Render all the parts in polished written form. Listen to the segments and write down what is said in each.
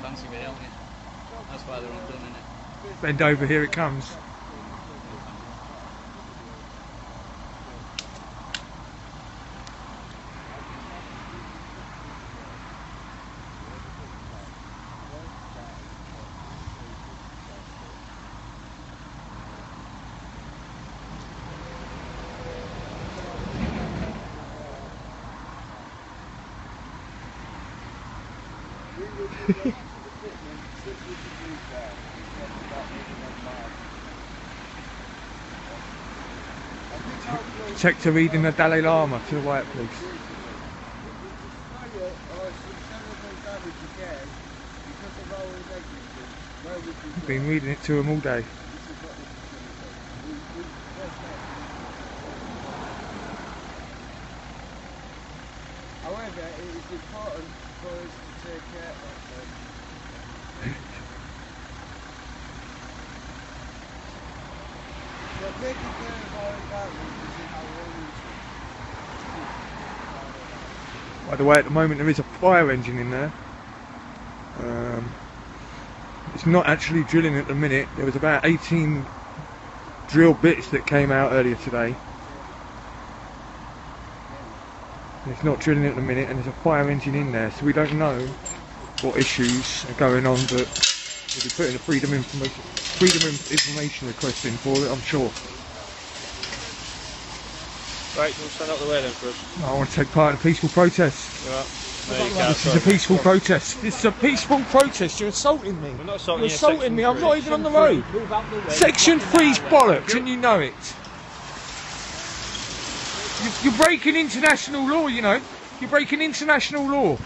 fancy with helmet. That's why they're undone, isn't it? Bend over, here it comes. Check to reading the Dalai Lama to the right, please. I've been reading it to him all day. However, it is important for us to take care of them. But taking care of our environment is in our own interest. By the way, at the moment there is a fire engine in there. It's not actually drilling at the minute. There was about 18 drill bits that came out earlier today. It's not drilling at the minute, and there's a fire engine in there, so we don't know what issues are going on, but we'll be putting a freedom of information request in for it, I'm sure. Right, we'll stand out the way then for us. I want to take part in a peaceful protest. Yeah. This is a peaceful protest. This is a peaceful protest. You're assaulting me. We're not assaulting You're assaulting me. I'm not even on the road. Section 3's bollocks, and you know it. You're breaking international law, you know. You're breaking international law.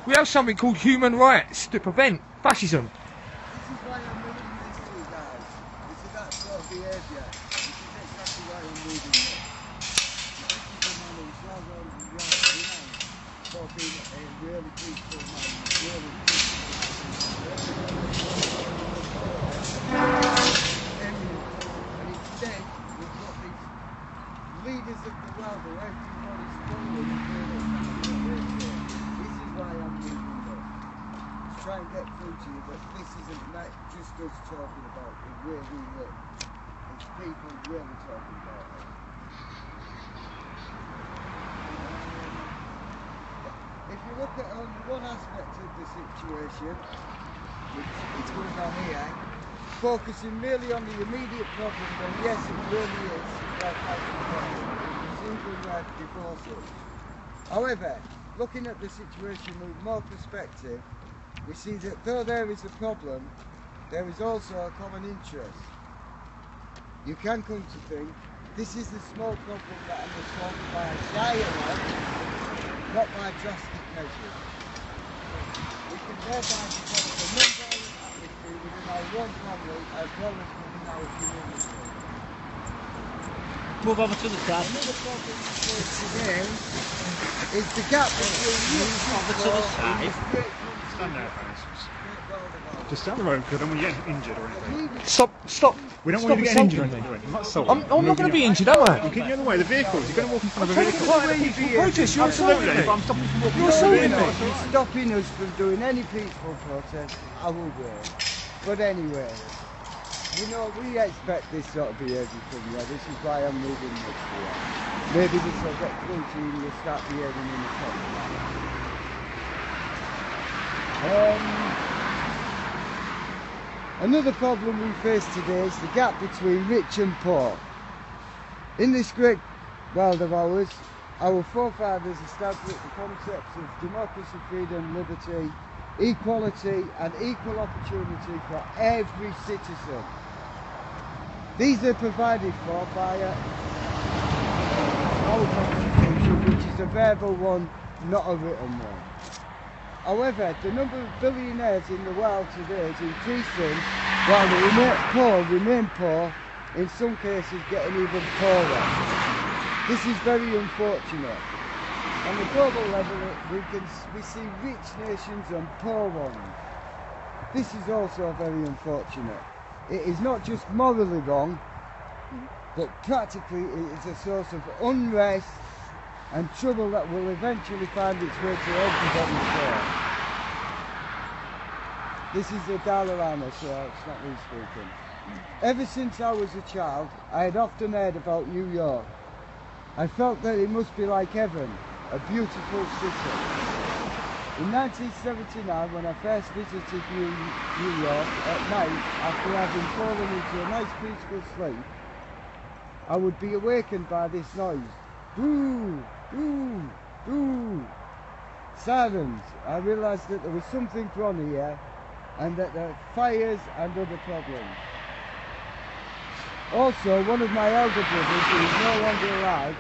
We have something called human rights to prevent fascism. This is why I'm moving this to you guys. This is that sort of behaviour. This is exactly why I'm moving this. This is a man who's now going right behind for being a really peaceful man. Really peaceful man. And instead, we've got these leaders of the world who everybody's following and doing what's happening. This is why I'm moving this. Try and get through to you, but this isn't just us talking about it, where we live. It's people really talking about it. If you look at only one aspect of the situation, which is going on here, focusing merely on the immediate problem, then yes, it really is about fighting crime. It's even right before us. However, looking at the situation with more perspective, we see that though there is a problem, there is also a common interest. You can come to think, this is the small problem that can be solved by dialogue, not by drastic measures. We can thereby develop a non-violent atmosphere within our own family as well as within our community. Move over to the side. Another problem we face today is the gap between Over to the side. Stand there, Francis. Just down the road, because I don't want you getting injured or anything. Stop. We don't Stop want you getting insulting injured or me. anything. I'm not assaulting. I'm not going to be injured, am I? You're getting in the way of the vehicles. You're going to walk in front of a Taking vehicle. part in a peaceful protest. You're assaulting Absolutely. If me. I'm stopping from walking You're in front of a assaulting me. vehicle. It's stopping us from doing any peaceful protest, I will wait. But anyway, you know, we expect this sort of behaviour from you. This is why I'm moving this here. Maybe this will get through to you and you'll start behaving in a proper manner. Another problem we face today is the gap between rich and poor. In this great world of ours, our forefathers established the concepts of democracy, freedom, liberty, equality and equal opportunity for every citizen. These are provided for by our constitution, which is a verbal one, not a written one. However, the number of billionaires in the world today is increasing, while the remain poor, in some cases getting even poorer. This is very unfortunate. On the global level, we see rich nations and poor ones. This is also very unfortunate. It is not just morally wrong, but practically it is a source of unrest and trouble that will eventually find its way to everybody's door. This is the Dalai Lama, so it's not me speaking. Ever since I was a child, I had often heard about New York. I felt that it must be like heaven, a beautiful city. In 1979, when I first visited New York at night, after having fallen into a nice peaceful sleep, I would be awakened by this noise. Boo! Boo! Boo! Sirens. I realised that there was something wrong here and that there were fires and other problems. Also, one of my elder brothers, who is no longer alive,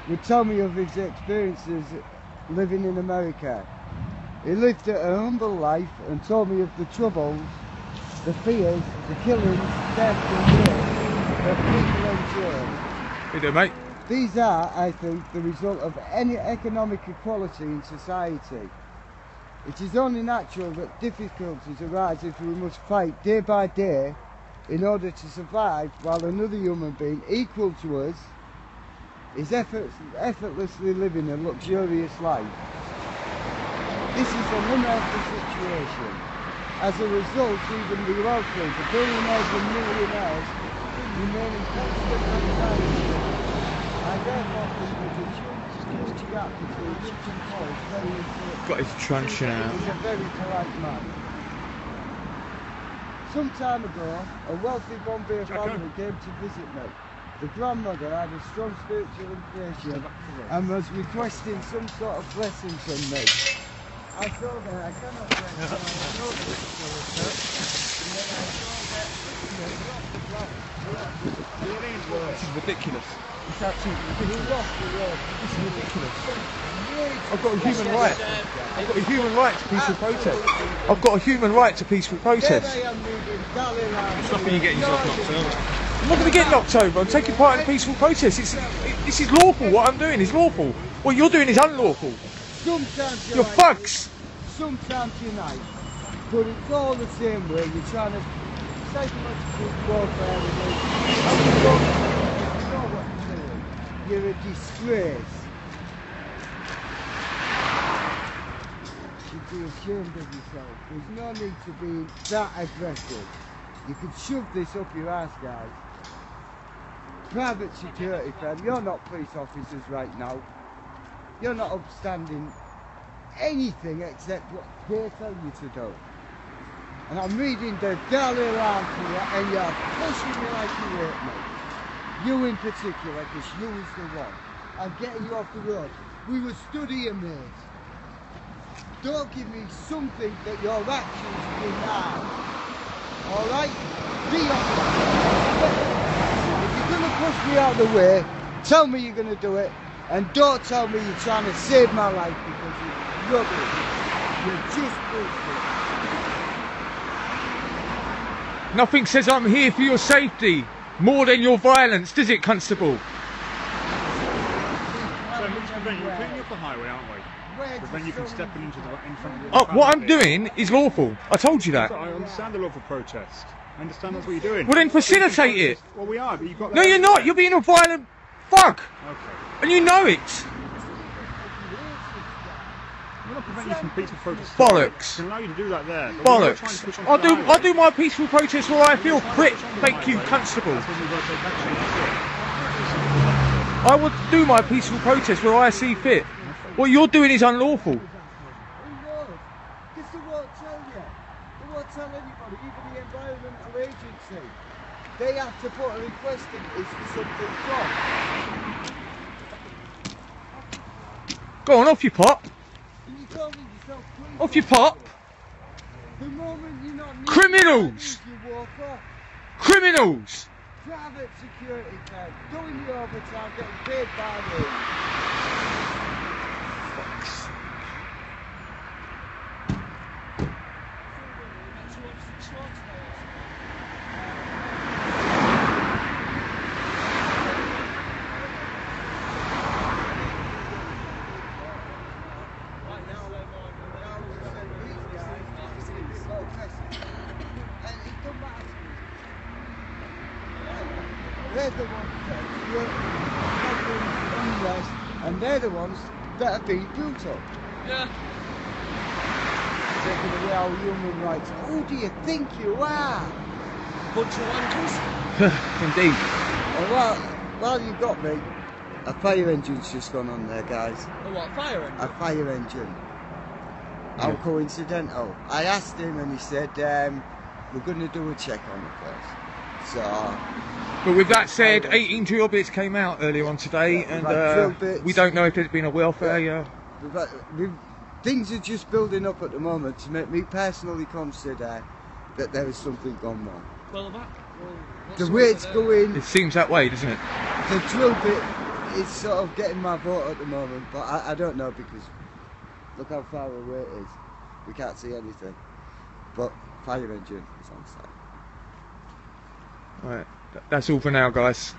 would tell me of his experiences living in America. He lived a humble life and told me of the troubles, the fears, the killings, death and war that people endure. How you doing, mate? These are, I think, the result of any economic equality in society. It is only natural that difficulties arise if we must fight day by day in order to survive, while another human being equal to us is effortlessly living a luxurious life. This is an unearthly situation. As a result, even the wealthy, the billionaires and millionaires, remain in constant anxiety. I therefore think there's a huge gap between rich and poor is very important. Got his truncheon out. He's a very polite man. Some time ago, a wealthy Bombay family came to visit me. The grandmother had a strong spiritual inclination and was requesting some sort of blessing from me. I told her I cannot bless her, I know this and then I told her, This is ridiculous. It's absolutely he ridiculous. lost the road. This is ridiculous. I've got a human right. I've got a human right to peaceful protest. I've got a human right to peaceful protest. Stopping you getting yourself knocked over. I'm not going to get knocked over. I'm taking part in a peaceful protest. This is lawful. What I'm doing is lawful. What you're doing is unlawful. Sometimes You're thugs. Sometimes you're nice, but it's all the same way. You're trying to psychological warfare against you know what you're doing. You're a disgrace. You should be ashamed of yourself. There's no need to be that aggressive. You could shove this up your ass, guys. Private security firm, you're not police officers right now. You're not upstanding anything except what they tell you to do. And I'm reading the Dalai Lama to you and you're pushing me like you hate me. You in particular, because you was the one. I'm getting you off the road. We were studying, mate. Don't give me something that your actions deny. Alright? Be honest. If you're going to push me out of the way, tell me you're going to do it. And don't tell me you're trying to save my life because you're rubbish. You're just bullshit. Nothing says I'm here for your safety more than your violence, does it, Constable? So we're putting you up the highway, aren't we? But then you can step in front of the What I'm doing is lawful. I told you that. I understand the lawful protest. I understand that's what you're doing. Well then facilitate it. Well, we are, but you've got... No, you're not. You're being a violent fuck. Okay. And you know it. We're not preventing you from peaceful protest. Bollocks. We can allow you to do that there. Bollocks. I do my peaceful protest where I feel fit. Thank you, Constable. That's when we've got to take action. I would do my peaceful protest where I see fit. What you're doing is unlawful. Who knows? Because they won't tell you. They won't tell anybody, even the environmental agency. They have to put a request in if something's wrong. Go on, off your pop. And you told me yourself, please. Off your pop. The moment you're not needed, Criminals. you walk off. Criminals. Private security time, doing the overtime, getting paid by them. They're the ones that are unrest, and they're the ones that are being brutal. Yeah. taking away our human rights. Who do you think you are? Bunch of wankers. Indeed. Oh, well, you got me. A fire engine's just gone on there, guys. A what, fire engine? A fire engine. How coincidental. I asked him and he said, we're going to do a check on it first. So... But with that said, 18 drill bits came out earlier on today, and we don't know if there's been a welfare. Things are just building up at the moment to make me personally consider that there is something gone wrong. Well, the way it's going... It seems that way, doesn't it? The drill bit is sort of getting my vote at the moment, but I don't know because look how far away it is. We can't see anything. But fire engine is on site. Right, that's all for now, guys.